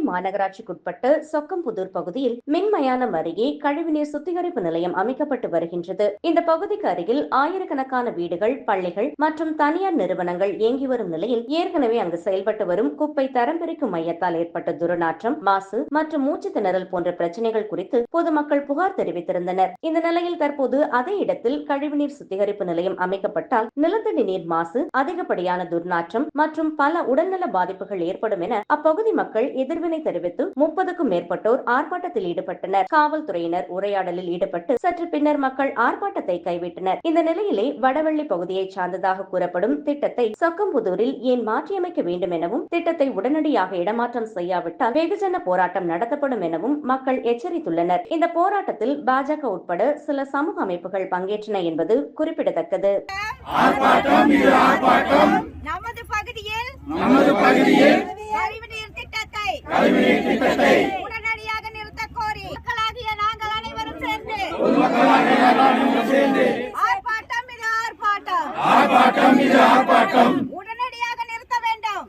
மாநகராட்சிக்குட்பட்ட சொக்கம்புதூர் பகுதியில் மின்மயானம் அருகே கழிவுநீர் சுத்திகரிப்பு நிலையம் அமைக்கப்பட்டு வருகின்றது. இந்த பகுதிக்கு அருகில் ஆயிரக்கணக்கான வீடுகள், பள்ளிகள் மற்றும் தனியார் நிறுவனங்கள் இயங்கி வரும் நிலையில் ஏற்கனவே அங்கு செயல்பட்டு வரும் குப்பை தரம் பிரிக்கும் மையத்தால் ஏற்பட்ட துர்நாற்றம், மாசு மற்றும் மூச்சு திணறல் போன்ற பிரச்சனைகள் குறித்து பொதுமக்கள் புகார் தெரிவித்திருந்தனர். இந்த நிலையில் தற்போது அதே இடத்தில் கழிவுநீர் சுத்திகரிப்பு நிலையம் அமைக்கப்பட்டால் நிலத்தடி நீர் மாசு, அதிகப்படியான துர்நாற்றம் மற்றும் பல உடல்நல பாதிப்புகள் ஏற்படும் என அப்பகுதி மக்கள் எதிர்வினை தெரிவித்து 30க்கும் மேற்பட்டோர் ஆர்ப்பாட்டத்தில் ஈடுபட்டனர். காவல்துறையினர் உரையாடலில் ஈடுபட்டு சற்று பின்னர் மக்கள் ஆர்ப்பாட்டத்தை கைவிட்டனர். இந்த நிலையிலே வடவள்ளி பகுதியை சார்ந்ததாக கூறப்படும் திட்டத்தை சொக்கம்புதூரில் ஏன் மாற்றியமைக்க வேண்டும் எனவும், திட்டத்தை உடனடியாக இடமாற்றம் செய்யாவிட்டால் வெகுஜன போராட்டம் நடத்தப்படும் எனவும் மக்கள் எச்சரித்துள்ளனர். இந்த போராட்டத்தில் பாஜக உட்பட சில சமூக அமைப்புகள் பங்கேற்றன என்பது குறிப்பிடத்தக்கது. நமது பகுதியில் கழிவுநீர் திட்டத்தை உடனடியாக நிறுத்த கோரி மக்களாகிய நாங்கள் அனைவரும் சேர்ந்து ஆர்ப்பாட்டம் உடனடியாக நிறுத்த வேண்டும்.